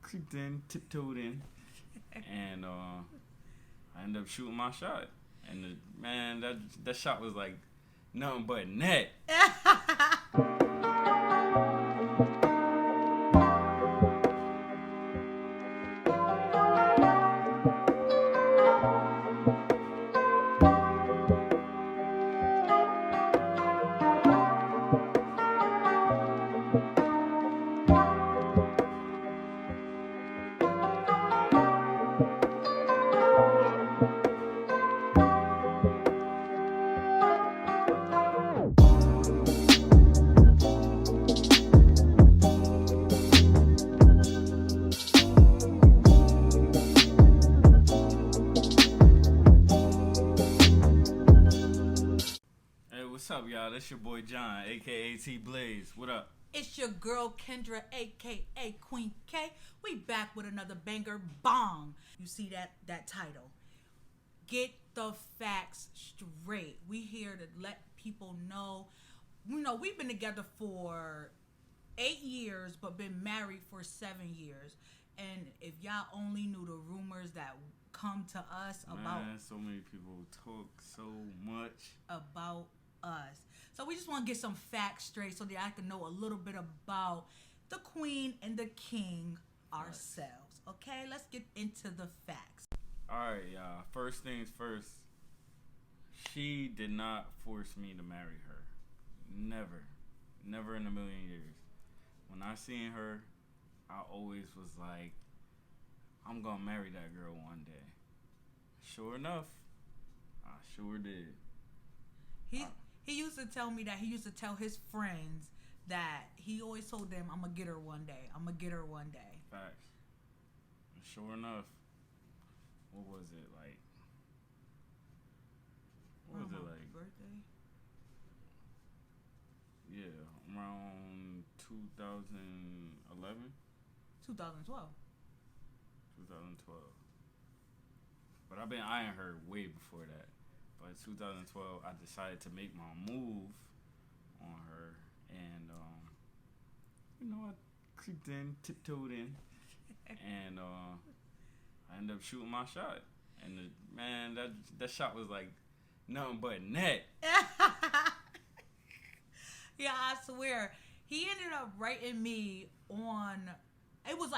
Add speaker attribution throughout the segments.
Speaker 1: creeped in, tiptoed in, and I ended up shooting my shot. And man, that shot was like nothing but net. Hey, what's up, y'all? That's your boy John, aka iamtblaze. What up?
Speaker 2: It's your girl Kendra, aka Queen K. We back with another banger bong. You see that title? Get the facts straight. We here to let people know. You know, we've been together for 8 years, but been married for 7 years. And if y'all only knew the rumors that come to us
Speaker 1: Man, so many people talk so much
Speaker 2: about us. So we just want to get some facts straight so that I can know a little bit about the queen and the king ourselves. Okay, let's get into the facts.
Speaker 1: Alright, y'all. First things first. She did not force me to marry her. Never. Never in a million years. When I seen her, I always was like, I'm gonna marry that girl one day. Sure enough, I sure did.
Speaker 2: He used to tell me that he used to tell his friends that he always told them, I'm gonna get her one day. I'm gonna get her one day.
Speaker 1: Facts. And sure enough, what was it like? What was it like?
Speaker 2: Birthday?
Speaker 1: Yeah, around 2011?
Speaker 2: 2012.
Speaker 1: 2012. But I've been eyeing her way before that. But 2012, I decided to make my move on her, and I creeped in, tiptoed in, and I ended up shooting my shot. And man, that shot was like nothing but net.
Speaker 2: Yeah, I swear. He ended up writing me on. It was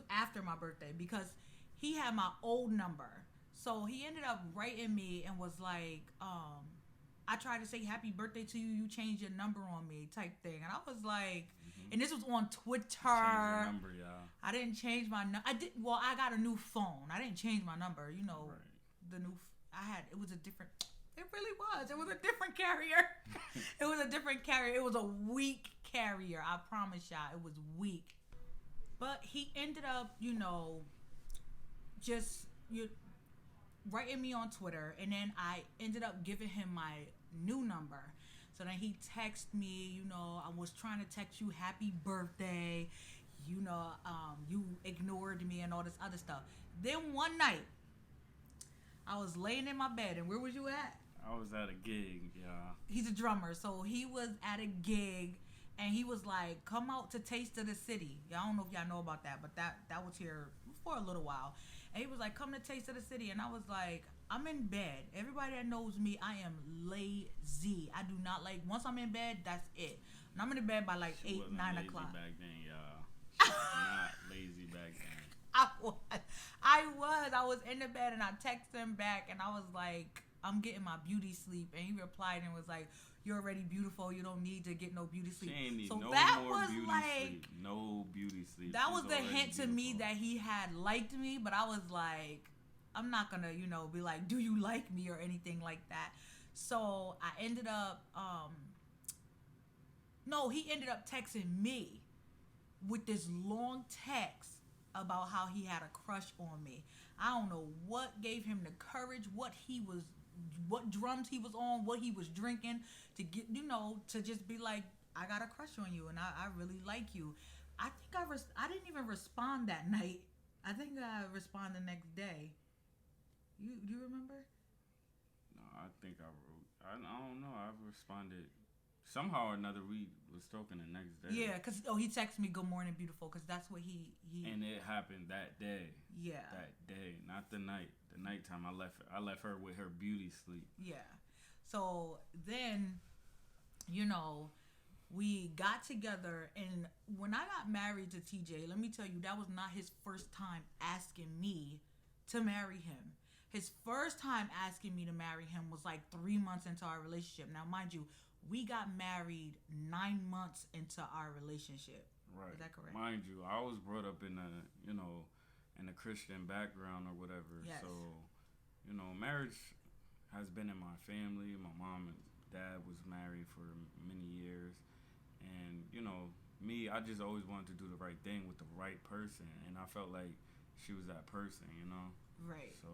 Speaker 2: after my birthday because he had my old number. So he ended up writing me and was like, I tried to say happy birthday to you. You changed your number on me type thing. And I was like, and this was on Twitter.
Speaker 1: Change your number, y'all.
Speaker 2: I didn't change my number. I got a new phone. I didn't change my number. You know,
Speaker 1: right.
Speaker 2: It was a different, it really was. It was a different carrier. It was a different carrier. It was a weak carrier. I promise y'all, it was weak. But he ended up, writing me on Twitter, and then I ended up giving him my new number. So then he texted me, I was trying to text you happy birthday, you ignored me and all this other stuff. Then one night, I was laying in my bed, and where was you at?
Speaker 1: I was at a gig, y'all.
Speaker 2: He's a drummer, so he was at a gig, and he was like, come out to Taste of the City. I don't know if y'all know about that, but that was here for a little while. And he was like, come to Taste of the City. And I was like, I'm in bed. Everybody that knows me, I am lazy. I do not like, once I'm in bed, that's it. And I'm in bed by like
Speaker 1: She
Speaker 2: 8, 9 o'clock.
Speaker 1: Back then, y'all. She was not lazy back then.
Speaker 2: I was in the bed, and I texted him back, and I was like, I'm getting my beauty sleep. And he replied and was like, you're already beautiful. You don't need to get no beauty sleep.
Speaker 1: She ain't need
Speaker 2: so
Speaker 1: no
Speaker 2: that
Speaker 1: more
Speaker 2: was
Speaker 1: beauty
Speaker 2: like,
Speaker 1: sleep. No beauty sleep.
Speaker 2: That
Speaker 1: She's
Speaker 2: was the hint to me
Speaker 1: beautiful.
Speaker 2: that he had liked me, but I was like, I'm not gonna, be like, do you like me or anything like that. So I ended up, he ended up texting me with this long text about how he had a crush on me. I don't know what gave him the courage, what drums he was on, what he was drinking to get, to just be like, I got a crush on you and I really like you. I think I didn't even respond that night. I think I responded the next day. You remember?
Speaker 1: No, I think I wrote. I don't know. I responded somehow or another we was talking the next day.
Speaker 2: Yeah, because he texted me "Good morning, beautiful," because that's what he.
Speaker 1: And it happened that day.
Speaker 2: Yeah.
Speaker 1: That day, not the night. The nighttime, I left her with her beauty sleep.
Speaker 2: Yeah. So then, we got together, and when I got married to TJ, let me tell you, that was not his first time asking me to marry him. His first time asking me to marry him was like 3 months into our relationship. Now, mind you, we got married 9 months into our relationship.
Speaker 1: Right.
Speaker 2: Is that correct?
Speaker 1: Mind you, I was brought up in a Christian background or whatever.
Speaker 2: Yes.
Speaker 1: So, marriage has been in my family. My mom and dad was married for many years. And, me, I just always wanted to do the right thing with the right person. And I felt like she was that person,
Speaker 2: Right.
Speaker 1: So,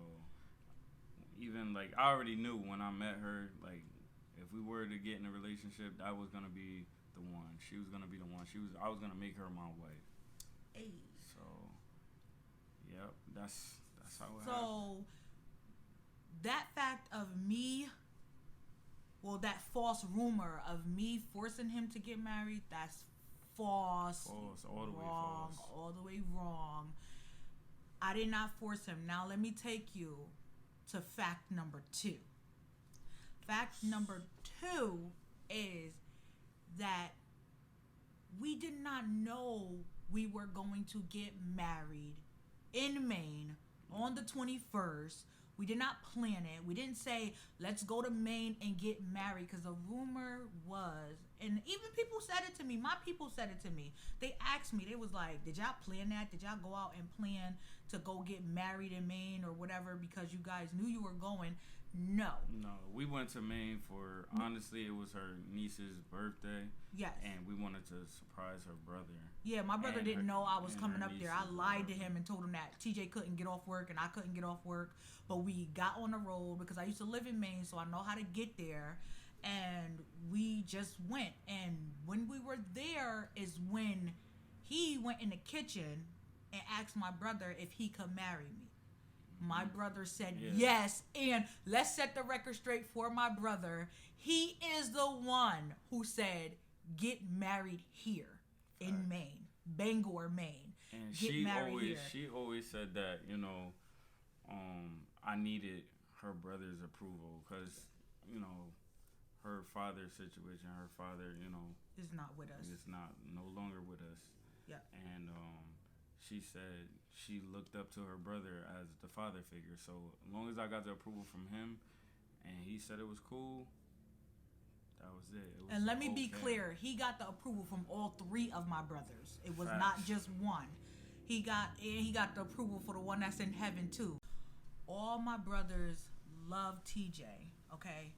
Speaker 1: even, like, I already knew when I met her, like, if we were to get in a relationship, that was going to be the one. She was going to be the one. I was going to make her my wife.
Speaker 2: Hey.
Speaker 1: So, yep, that's how it happened.
Speaker 2: So, that fact of me, that false rumor of me forcing him to get married, that's false.
Speaker 1: False, all the way
Speaker 2: wrong,
Speaker 1: false.
Speaker 2: all the way wrong. I did not force him. Now, let me take you to fact number 2. Fact number 2 is that we did not know we were going to get married in Maine on the 21st. We did not plan it. We didn't say, let's go to Maine and get married, because the rumor was, and even people said it to me, my people said it to me. They asked me, they was like, did y'all plan that? Did y'all go out and plan to go get married in Maine or whatever because you guys knew you were going? No,
Speaker 1: we went to Maine for, honestly, it was her niece's birthday.
Speaker 2: Yes.
Speaker 1: And we wanted to surprise her brother.
Speaker 2: Yeah, my brother didn't know I was coming up there. I lied to
Speaker 1: birthday.
Speaker 2: him and told him that TJ couldn't get off work and I couldn't get off work. But we got on the road because I used to live in Maine, so I know how to get there. And we just went. And when we were there is when he went in the kitchen and asked my brother if he could marry me. My brother said yes, and let's set the record straight for my brother. He is the one who said, get married here in Maine, Bangor, Maine.
Speaker 1: And
Speaker 2: get married here.
Speaker 1: She always said that, I needed her brother's approval because, her father's situation, her father,
Speaker 2: is not with us.
Speaker 1: Is no longer with us.
Speaker 2: Yeah.
Speaker 1: And she said she looked up to her brother as the father figure. So as long as I got the approval from him and he said it was cool, that was it.
Speaker 2: And let me be clear, he got the approval from all 3 of my brothers. It was not just one. He got the approval for the one that's in heaven too. All my brothers love TJ, okay?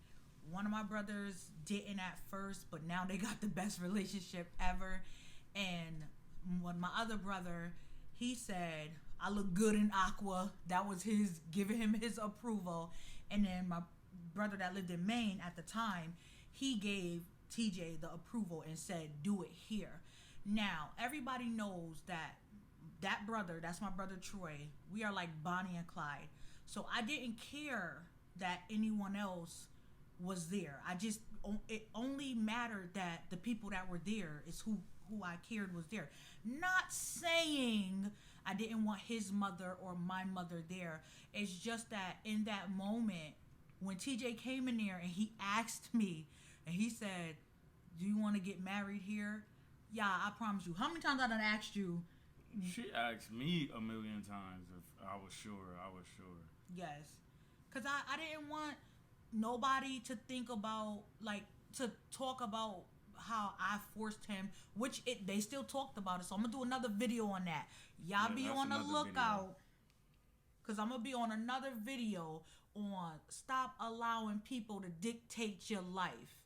Speaker 2: One of my brothers didn't at first, but now they got the best relationship ever. And when my other brother, he said, I look good in aqua. That was his, giving him his approval. And then my brother that lived in Maine at the time, he gave TJ the approval and said, do it here. Now, everybody knows that brother, that's my brother Troy, we are like Bonnie and Clyde. So I didn't care that anyone else was there. It only mattered that the people that were there is who I cared was there. Not saying I didn't want his mother or my mother there. It's just that in that moment, when TJ came in there and he asked me, and he said, do you want to get married here? Yeah, I promise you. How many times I done asked you?
Speaker 1: She asked me 1 million times if I was sure.
Speaker 2: Yes. Because I didn't want nobody to think about, like, to talk about how I forced him, which they still talked about it. So I'm going to do another video on that. Y'all be on the lookout. Because I'm going to be on another video on stop allowing people to dictate your life.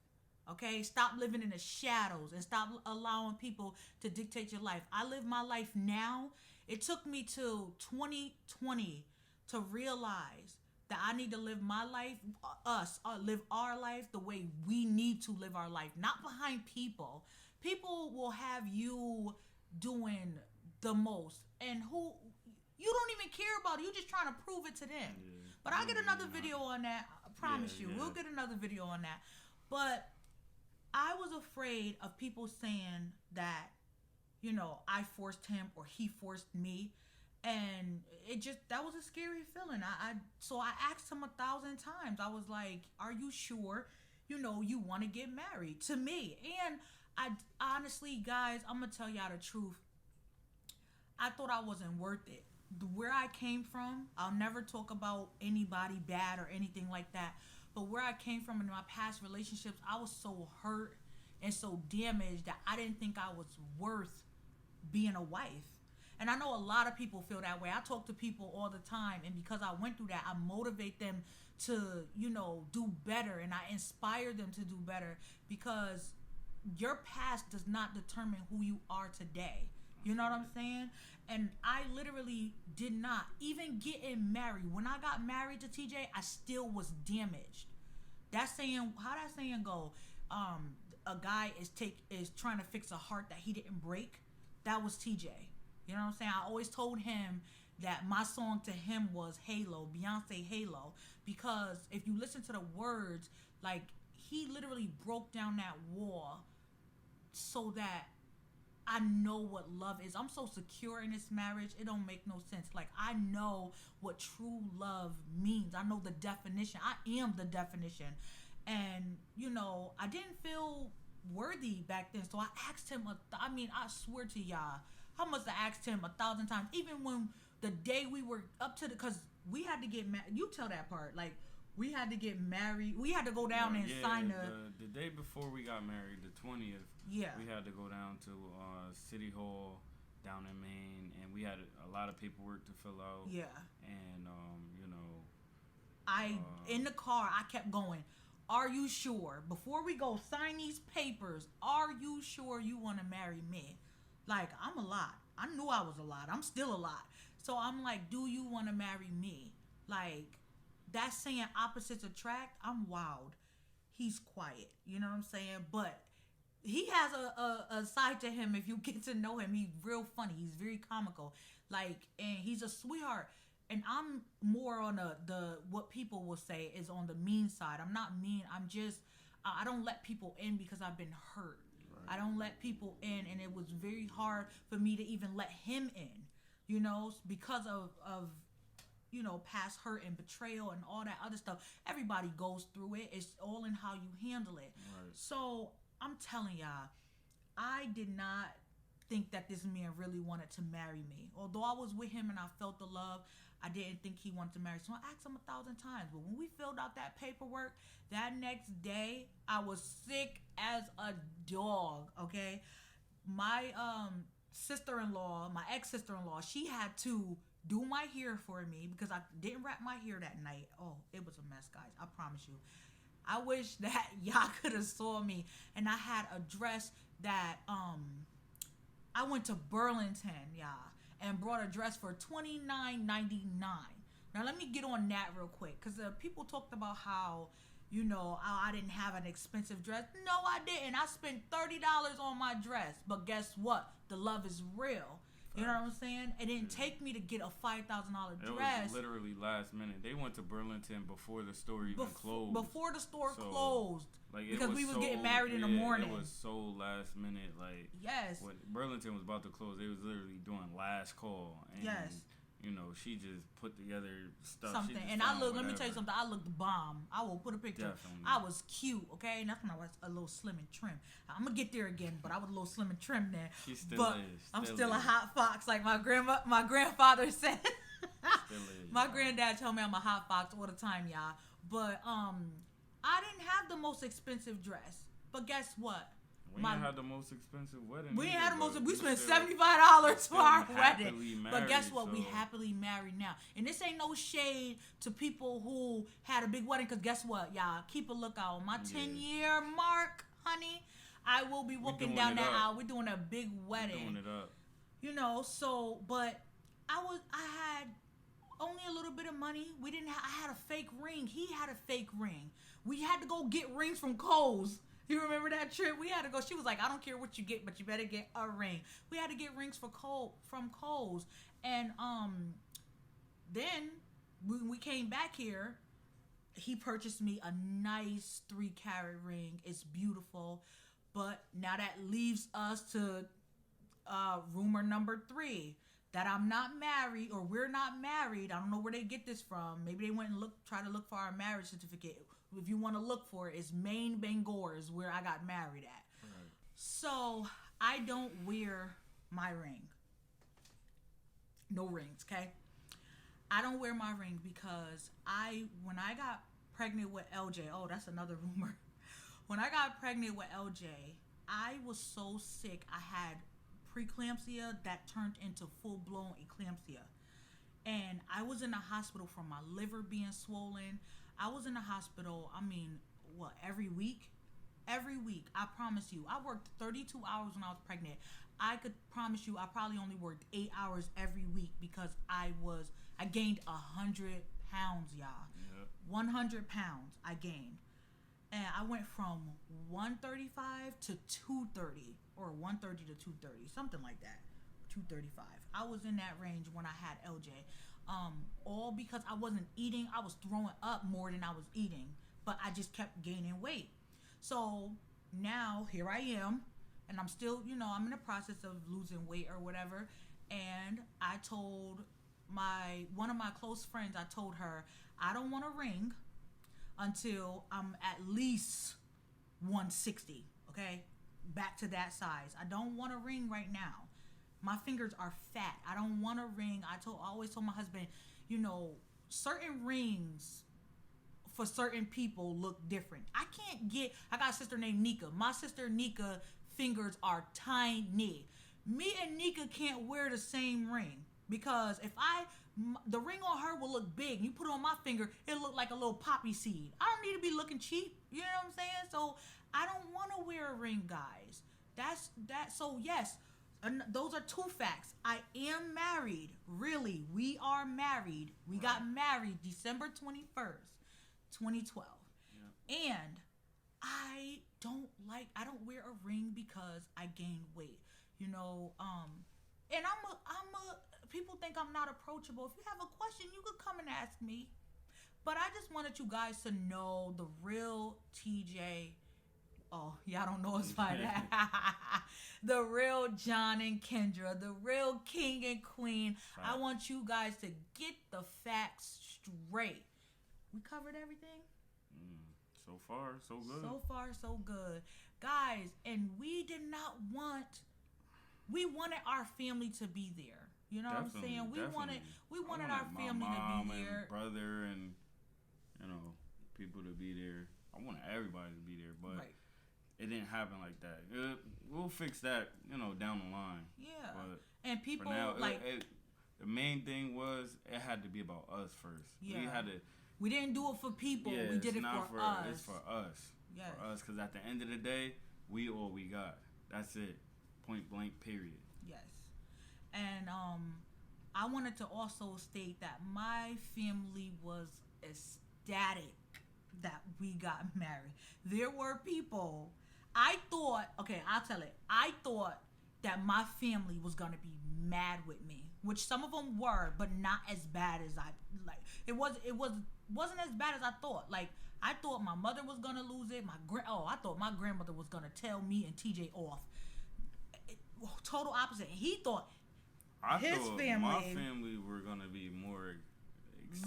Speaker 2: Okay? Stop living in the shadows and stop allowing people to dictate your life. I live my life now. It took me till 2020 to realize that I need to live my life, live our life the way we need to live our life, not behind people. People will have you doing the most, and who you don't even care about. You just trying to prove it to them. Yeah. But I'll get another video on that. I promise you. We'll get another video on that. But I was afraid of people saying that, I forced him or he forced me. And that was a scary feeling. So I asked him 1,000 times. I was like, are you sure, you want to get married to me? And I honestly, guys, I'm going to tell y'all the truth. I thought I wasn't worth it. Where I came from, I'll never talk about anybody bad or anything like that. But where I came from in my past relationships, I was so hurt and so damaged that I didn't think I was worth being a wife. And I know a lot of people feel that way. I talk to people all the time, and because I went through that, I motivate them to, do better, and I inspire them to do better, because your past does not determine who you are today. You know what I'm saying? And I literally did not even getting married. When I got married to TJ, I still was damaged. How that saying go? A guy is trying to fix a heart that he didn't break. That was TJ. You know what I'm saying? I always told him that my song to him was Halo, Beyonce Halo, because if you listen to the words, like, he literally broke down that wall so that I know what love is. I'm so secure in this marriage, it don't make no sense. Like, I know what true love means. I know the definition. I am the definition. And, I didn't feel worthy back then, so I asked him, I swear to y'all, I must have asked him 1,000 times. Even when the day we were up to because we had to get married. You tell that part. Like, we had to get married. We had to go down and sign
Speaker 1: the day before we got married, the 20th.
Speaker 2: Yeah.
Speaker 1: We had to go down to City Hall down in Maine, and we had a lot of paperwork to fill out.
Speaker 2: Yeah.
Speaker 1: And
Speaker 2: in the car, I kept going. Are you sure? Before we go sign these papers, are you sure you want to marry me? Like, I'm a lot. I knew I was a lot. I'm still a lot. So I'm like, do you want to marry me? Like, that's saying opposites attract. I'm wild. He's quiet. You know what I'm saying? But he has a side to him. If you get to know him, he's real funny. He's very comical. Like, and he's a sweetheart. And I'm more on the what people will say is on the mean side. I'm not mean. I'm just, I don't let people in because I've been hurt. I don't let people in, and it was very hard for me to even let him in, because of past hurt and betrayal and all that other stuff. Everybody goes through it. It's all in how you handle it.
Speaker 1: Right.
Speaker 2: So I'm telling y'all, I did not think that this man really wanted to marry me. Although I was with him and I felt the love, I didn't think he wanted to marry. So I asked him 1,000 times. But when we filled out that paperwork, that next day, I was sick as a dog, okay? My sister-in-law, my ex-sister-in-law, she had to do my hair for me because I didn't wrap my hair that night. Oh, it was a mess, guys. I promise you. I wish that y'all could have saw me. And I had a dress that, I went to Burlington, y'all, and brought a dress for $29.99. Now, let me get on that real quick, because people talked about how, I didn't have an expensive dress. No, I didn't. I spent $30 on my dress. But guess what? The love is real. You know what I'm saying? It didn't take me to get a $5,000 dress.
Speaker 1: It was literally last minute. They went to Burlington before the store even closed.
Speaker 2: Before the store closed.
Speaker 1: Like,
Speaker 2: because we was getting married in the morning.
Speaker 1: It was so last minute. Like,
Speaker 2: yes.
Speaker 1: When Burlington was about to close, they was literally doing last call. And,
Speaker 2: yes.
Speaker 1: She just put together stuff.
Speaker 2: Something. And let me tell you something. I looked bomb. I will put a picture.
Speaker 1: Definitely.
Speaker 2: I was cute, okay? And that's when I was a little slim and trim. I'm going to get there again, but I was a little slim and trim then.
Speaker 1: She still is.
Speaker 2: I'm still a hot fox, like my grandfather said.
Speaker 1: Still is.
Speaker 2: My granddad told me I'm a hot fox all the time, y'all. But I didn't have the most expensive dress. But guess what?
Speaker 1: We didn't have the most expensive wedding.
Speaker 2: We didn't have the most. We spent $75 for our wedding.
Speaker 1: Married,
Speaker 2: but guess what? We happily married now. And this ain't no shade to people who had a big wedding. Because guess what, y'all? Keep a lookout. On my 10-year mark, honey, I will be walking down that aisle. We're doing a big wedding.
Speaker 1: We're doing it up.
Speaker 2: But I had only a little bit of money. I had a fake ring. He had a fake ring. We had to go get rings from Kohl's. You remember that trip? We had to go. She was like, I don't care what you get, but you better get a ring. We had to get rings from Kohl's. And then when we came back here, he purchased me a nice 3-carat ring. It's beautiful. But now that leaves us to rumor number 3, that I'm not married, or we're not married. I don't know where they get this from. Maybe they went and try to look for our marriage certificate. If you want to look for it, it's Maine, Bangor is where I got married at. Right. So I don't wear my ring. No rings, okay? I don't wear my ring because when I got pregnant with LJ, oh, that's another rumor. When I got pregnant with LJ, I was so sick. I had preeclampsia that turned into full-blown eclampsia. And I was in the hospital from my liver being swollen. I was in the hospital, every week? Every week, I promise you. I worked 32 hours when I was pregnant. I could promise you I probably only worked 8 hours every week because I gained 100 pounds, y'all. Yep. 100 pounds I gained. And I went from 135 to 230, or 130 to 230, something like that. 235. I was in that range when I had LJ. All because I wasn't eating. I was throwing up more than I was eating, but I just kept gaining weight. So now here I am, and I'm still, I'm in the process of losing weight or whatever. And I told one of my close friends, I told her, I don't want a ring until I'm at least 160, okay? Back to that size. I don't want a ring right now. My fingers are fat. I don't want a ring. I always told my husband, certain rings for certain people look different. I got a sister named Nika. My sister Nika fingers are tiny. Me and Nika can't wear the same ring because the ring on her will look big. You put it on my finger, it'll look like a little poppy seed. I don't need to be looking cheap. You know what I'm saying? So I don't want to wear a ring, guys. So yes, those are 2 facts. I am married. Really, we are married. We got married December 21st, 2012. Yeah. And I don't wear a ring because I gain weight. And people think I'm not approachable. If you have a question, you could come and ask me. But I just wanted you guys to know the real TJ. Oh, y'all don't know us by that. The real John and Kendra, the real king and queen. Right. I want you guys to get the facts straight. We covered everything?
Speaker 1: So far, so good.
Speaker 2: So far, so good. Guys, and we wanted our family to be there. You know what I'm saying? We wanted our family to be there.
Speaker 1: And brother and, people to be there. I wanted everybody to be there, but it didn't happen like that. We'll fix that, down the line.
Speaker 2: Yeah.
Speaker 1: But
Speaker 2: and people
Speaker 1: now, the main thing was it had to be about us first. Yeah.
Speaker 2: We didn't do it for people.
Speaker 1: Yeah,
Speaker 2: we did it for us.
Speaker 1: It's for us. Yes. For us, because at the end of the day, we all we got. That's it. Point blank, period.
Speaker 2: Yes. And I wanted to also state that my family was ecstatic that we got married. There were people, I thought that my family was going to be mad with me, which some of them were, but not as bad as it wasn't as bad as I thought. Like, I thought my mother was going to lose it. I thought my grandmother was going to tell me and TJ off. Total opposite. He thought
Speaker 1: my family were going to be more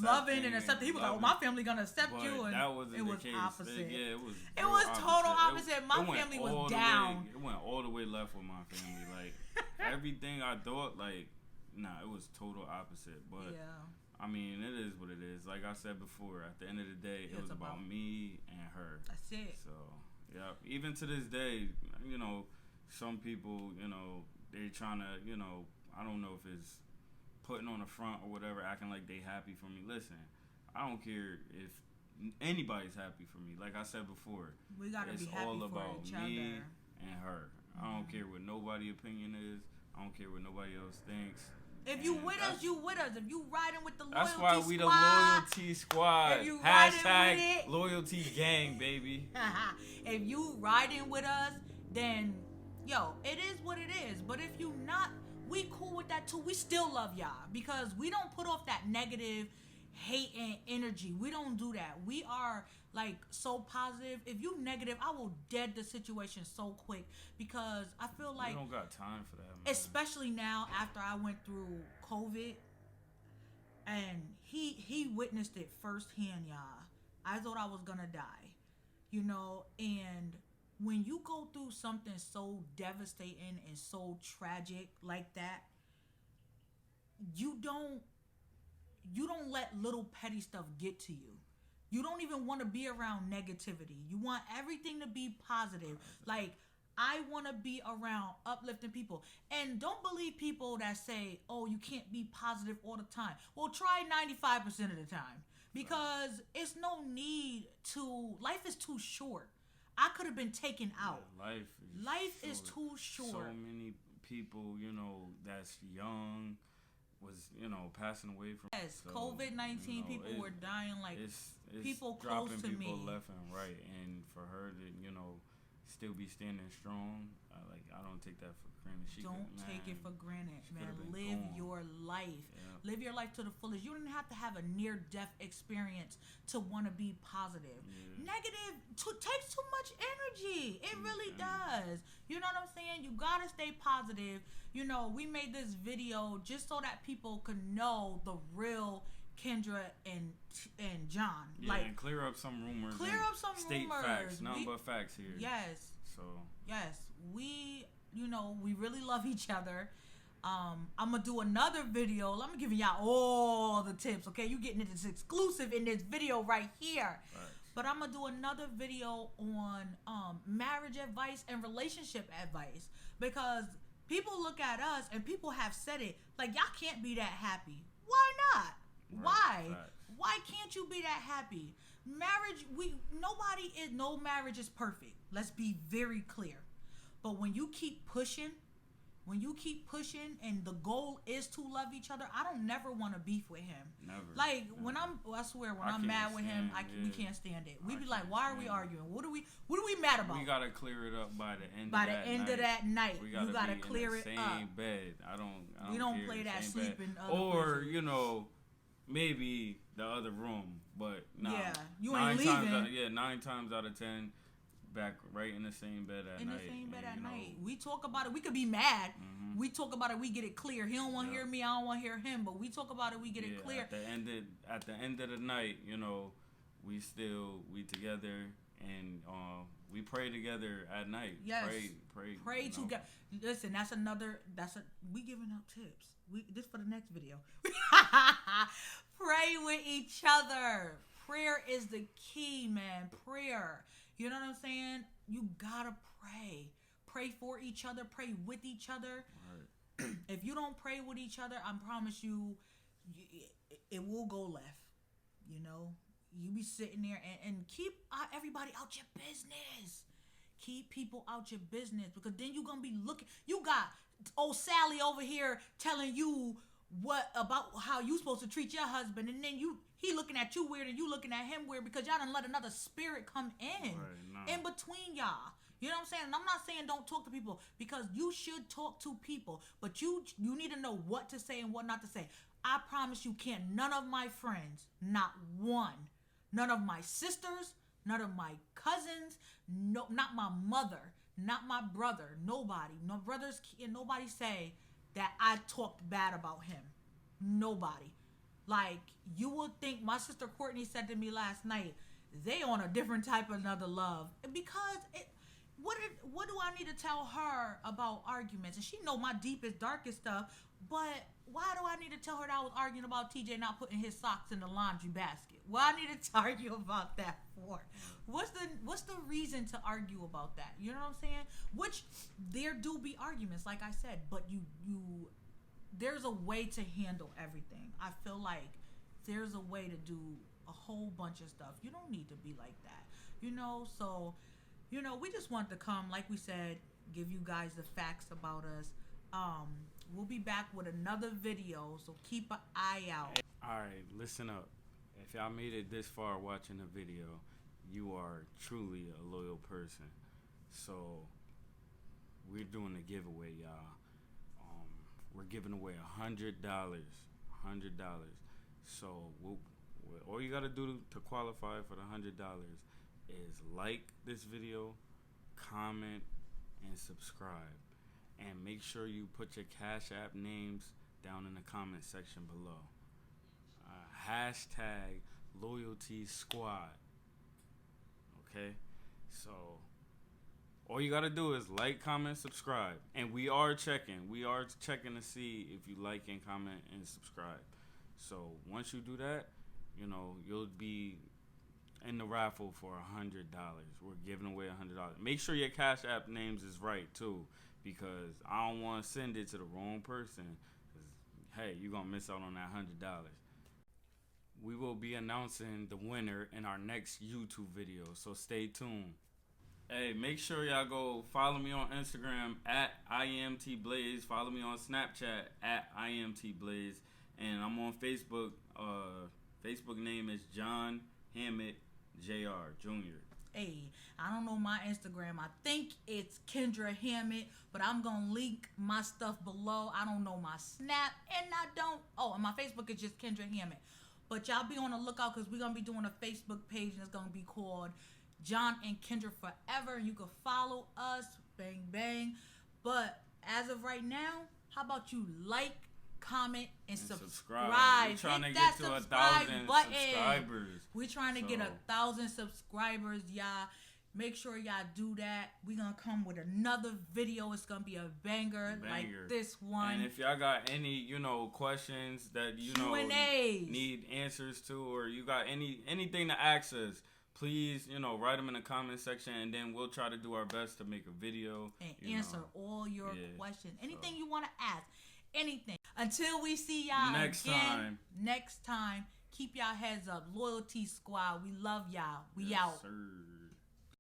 Speaker 2: loving and accepting. He was like, my family gonna accept you, and
Speaker 1: that wasn't
Speaker 2: it was
Speaker 1: the case.
Speaker 2: Opposite.
Speaker 1: It
Speaker 2: was total opposite. My family was down.
Speaker 1: It went all the way left with my family. Like, everything I thought, it was total opposite. But it is what it is. Like I said before, at the end of the day, it was about me and her.
Speaker 2: That's it.
Speaker 1: So even to this day, some people, they're trying to, I don't know if it's putting on the front or whatever, acting like they happy for me. Listen, I don't care if anybody's happy for me. Like I said before,
Speaker 2: we gotta be happy
Speaker 1: all
Speaker 2: for
Speaker 1: about
Speaker 2: each
Speaker 1: me
Speaker 2: other.
Speaker 1: And her. I don't care what nobody's opinion is. I don't care what nobody else thinks.
Speaker 2: If you with us, you with us. If you riding with the loyalty squad.
Speaker 1: That's why we the loyalty squad.
Speaker 2: If you
Speaker 1: # loyalty gang, baby.
Speaker 2: If you riding with us, then it is what it is. But if you not, we cool with that too. We still love y'all because we don't put off that negative hate and energy. We don't do that. We are like so positive. If you negative, I will dead the situation so quick because I feel like
Speaker 1: we don't got time for that, man.
Speaker 2: Especially now after I went through COVID and he witnessed it firsthand, y'all. I thought I was gonna die, and when you go through something so devastating and so tragic like that, you don't let little petty stuff get to you. You don't even want to be around negativity. You want everything to be positive. Like, I want to be around uplifting people. And don't believe people that say, oh, you can't be positive all the time. Well, try 95% of the time. Because it's no need to... Life is too short. I could have been taken out.
Speaker 1: Yeah,
Speaker 2: life is too short.
Speaker 1: So many people, that's young... was passing away from
Speaker 2: COVID-19 people were dying like
Speaker 1: it's
Speaker 2: people close to me,
Speaker 1: people left and right, and for her to still be standing strong, I don't take that for granted.
Speaker 2: Don't take it for granted, man. Live your life. Yeah. Live your life to the fullest. You don't have to have a near-death experience to want to be positive. Yeah. Negative takes too much energy. It really does. You know what I'm saying? You gotta stay positive. We made this video just so that people could know the real Kendra and John.
Speaker 1: Yeah, and clear up some rumors. State facts, nothing but facts here.
Speaker 2: Yes.
Speaker 1: So.
Speaker 2: Yes, we really love each other. I'm gonna do another video. I'm giving y'all all the tips. Okay, you getting this exclusive in this video right here.
Speaker 1: Right.
Speaker 2: But I'm gonna do another video on marriage advice and relationship advice because people look at us and people have said it like y'all can't be that happy. Why not?
Speaker 1: Right.
Speaker 2: Why?
Speaker 1: Right.
Speaker 2: Why can't you be that happy? Marriage, no marriage is perfect. Let's be very clear. But when you keep pushing and the goal is to love each other, I don't never want to beef with him.
Speaker 1: Never.
Speaker 2: Like
Speaker 1: never.
Speaker 2: when I'm mad with him, we can't stand it. We be like, why are we arguing? What are we mad about?
Speaker 1: We gotta clear it up by the end
Speaker 2: of that night.
Speaker 1: We
Speaker 2: You gotta clear it
Speaker 1: same
Speaker 2: up.
Speaker 1: Bed.
Speaker 2: We don't
Speaker 1: care,
Speaker 2: play that
Speaker 1: same
Speaker 2: sleeping
Speaker 1: bed.
Speaker 2: other
Speaker 1: Or,
Speaker 2: person.
Speaker 1: Maybe the other room, but nah.
Speaker 2: Yeah, you ain't leaving.
Speaker 1: 9 times out of 10, back right in the same bed at night.
Speaker 2: In the same bed at night. We talk about it. We could be mad. Mm-hmm. We talk about it. We get it clear. He don't want to hear me. I don't want to hear him. But we talk about it. We get it clear.
Speaker 1: At the end of the night, we together and we pray together at night.
Speaker 2: Yes.
Speaker 1: Pray
Speaker 2: together. Listen, we giving out tips. This for the next video. Pray with each other. Prayer is the key, man. Prayer. You know what I'm saying? You gotta pray. Pray for each other. Pray with each other. Right. If you don't pray with each other, I promise you, it will go left. You be sitting there and keep everybody out your business. Keep people out your business because then you're gonna be looking. You got old Sally over here telling you what about how you supposed to treat your husband, and then he looking at you weird and you looking at him weird because y'all done let another spirit come in in between y'all. You know what I'm saying? And I'm not saying don't talk to people because you should talk to people, but you need to know what to say and what not to say. I promise you can't. None of my friends, not one, none of my sisters, none of my cousins, no, not my mother, not my brother, nobody, no brothers, and nobody say that I talked bad about him. Nobody. Like, you would think, my sister Courtney said to me last night, they on a different type of another love. Because what do I need to tell her about arguments? And she know my deepest, darkest stuff, but why do I need to tell her that I was arguing about TJ not putting his socks in the laundry basket? Why I need to argue about that for? What's the reason to argue about that? You know what I'm saying? Which there do be arguments, like I said, but you there's a way to handle everything. I feel like there's a way to do a whole bunch of stuff. You don't need to be like that. So we just want to come, like we said, give you guys the facts about us. We'll be back with another video, so keep an eye out.
Speaker 1: All right, listen up. If y'all made it this far watching the video, you are truly a loyal person. So we're doing a giveaway, y'all. We're giving away $100. So All you gotta do to qualify for the $100 is like this video, comment, and subscribe. And make sure you put your Cash App names down in the comment section below. Hashtag Loyalty Squad. Okay? So, all you gotta do is like, comment, subscribe. And we are checking. We are checking to see if you like and comment and subscribe. So, once you do that, you know, you'll be in the raffle for $100. We're giving away $100. Make sure your Cash App names is right, too. Because I don't want to send it to the wrong person. Hey, you're going to miss out on that $100. We will be announcing the winner in our next YouTube video, so stay tuned. Hey, make sure y'all go follow me on Instagram at iamtblaze. Follow me on Snapchat at iamtblaze. And I'm on Facebook. Facebook name is John Hammett Jr. Jr.
Speaker 2: Hey, I don't know my Instagram. I think it's Kendra Hammett, but I'm going to link my stuff below. I don't know my Snap, and I don't. Oh, and my Facebook is just Kendra Hammett. But y'all be on the lookout because we're going to be doing a Facebook page, and it's going to be called John and Kendra Forever. You can follow us. Bang, bang. But as of right now, how about you like, comment, and subscribe.
Speaker 1: We're trying to get to 1,000 subscribers.
Speaker 2: We're trying to get 1,000 subscribers, y'all. Make sure y'all do that. We're going to come with another video. It's going to be a banger like this one.
Speaker 1: And if y'all got any, questions that, need answers to, or you got anything to ask us, please, write them in the comment section, and then we'll try to do our best to make a video.
Speaker 2: And answer all your questions. Anything you want to ask. Anything. Until we see y'all next time, keep y'all heads up. Loyalty Squad. We love y'all. We out.
Speaker 1: Sir.